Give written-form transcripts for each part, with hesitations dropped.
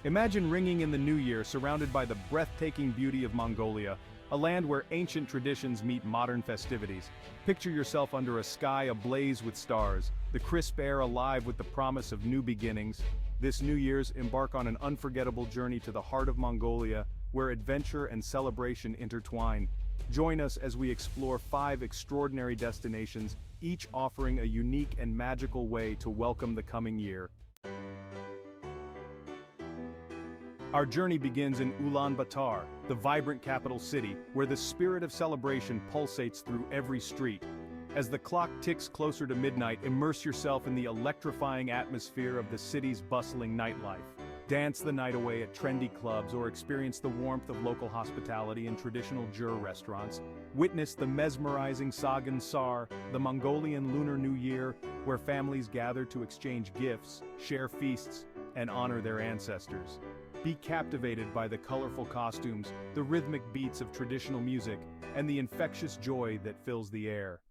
Imagine ringing in the new year surrounded by the breathtaking beauty of Mongolia, a land where ancient traditions meet modern festivities. Picture yourself under a sky ablaze with stars, the crisp air alive with the promise of new beginnings. This New Year's, embark on an unforgettable journey to the heart of Mongolia, where adventure and celebration intertwine. Join us as we explore 5 extraordinary destinations, each offering a unique and magical way to welcome the coming year. Our journey begins in Ulaanbaatar, the vibrant capital city, where the spirit of celebration pulsates through every street. As the clock ticks closer to midnight, immerse yourself in the electrifying atmosphere of the city's bustling nightlife. Dance the night away at trendy clubs or experience the warmth of local hospitality in traditional restaurants. Witness the mesmerizing Tsagaan Sar, the Mongolian Lunar New Year, where families gather to exchange gifts, share feasts, and honor their ancestors. Be captivated by the colorful costumes, the rhythmic beats of traditional music, and the infectious joy that fills the air.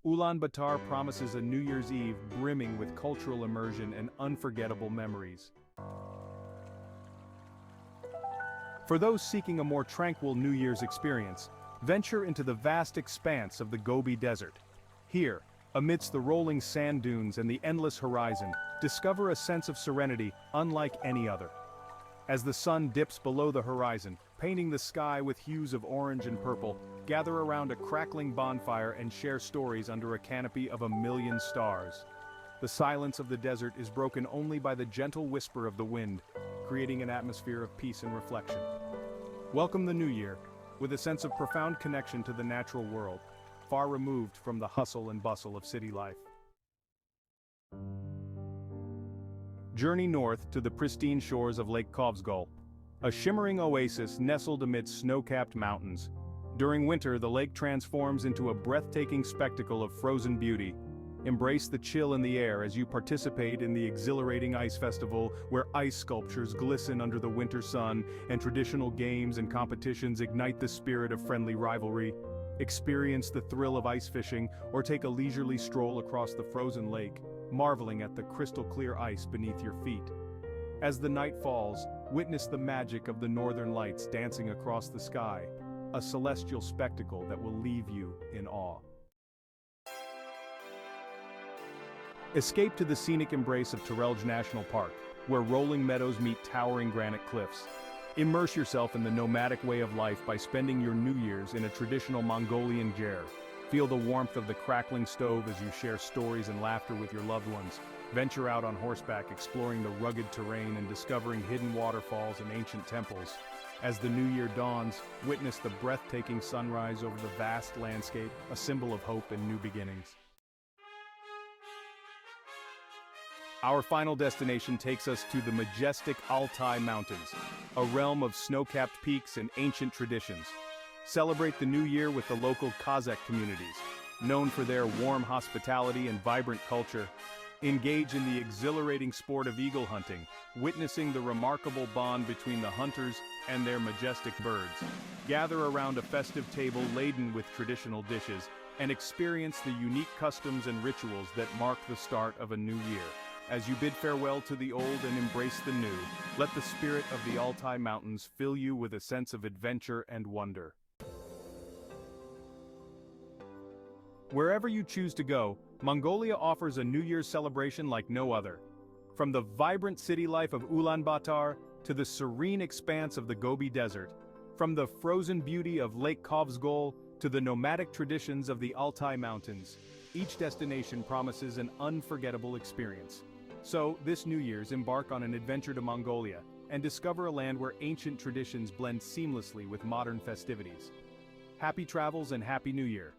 Ulaanbaatar promises a New Year's Eve brimming with cultural immersion and unforgettable memories. For those seeking a more tranquil New Year's experience, venture into the vast expanse of the Gobi Desert. Here, amidst the rolling sand dunes and the endless horizon, discover a sense of serenity unlike any other. As the sun dips below the horizon, painting the sky with hues of orange and purple, gather around a crackling bonfire and share stories under a canopy of 1,000,000 stars. The silence of the desert is broken only by the gentle whisper of the wind, creating an atmosphere of peace and reflection. Welcome the new year, with a sense of profound connection to the natural world, far removed from the hustle and bustle of city life. Journey north to the pristine shores of Lake Khövsgöl, a shimmering oasis nestled amidst snow-capped mountains. During winter, the lake transforms into a breathtaking spectacle of frozen beauty. Embrace the chill in the air as you participate in the exhilarating ice festival, where ice sculptures glisten under the winter sun and traditional games and competitions ignite the spirit of friendly rivalry. Experience the thrill of ice fishing or take a leisurely stroll across the frozen lake, marveling at the crystal-clear ice beneath your feet. As the night falls, witness the magic of the northern lights dancing across the sky, a celestial spectacle that will leave you in awe. Escape to the scenic embrace of Tsagaan National Park, where rolling meadows meet towering granite cliffs. Immerse yourself in the nomadic way of life by spending your New Year's in a traditional Mongolian ger. Feel the warmth of the crackling stove as you share stories and laughter with your loved ones. Venture out on horseback, exploring the rugged terrain and discovering hidden waterfalls and ancient temples. As the new year dawns, witness the breathtaking sunrise over the vast landscape, a symbol of hope and new beginnings. Our final destination takes us to the majestic Altai Mountains, a realm of snow-capped peaks and ancient traditions. Celebrate the new year with the local Kazakh communities, known for their warm hospitality and vibrant culture. Engage in the exhilarating sport of eagle hunting, witnessing the remarkable bond between the hunters and their majestic birds. Gather around a festive table laden with traditional dishes, and experience the unique customs and rituals that mark the start of a new year. As you bid farewell to the old and embrace the new, let the spirit of the Altai Mountains fill you with a sense of adventure and wonder. Wherever you choose to go, Mongolia offers a New Year's celebration like no other. From the vibrant city life of Ulaanbaatar to the serene expanse of the Gobi Desert, from the frozen beauty of Lake Khövsgöl to the nomadic traditions of the Altai Mountains, each destination promises an unforgettable experience. So, this New Year's, embark on an adventure to Mongolia and discover a land where ancient traditions blend seamlessly with modern festivities. Happy travels and Happy New Year!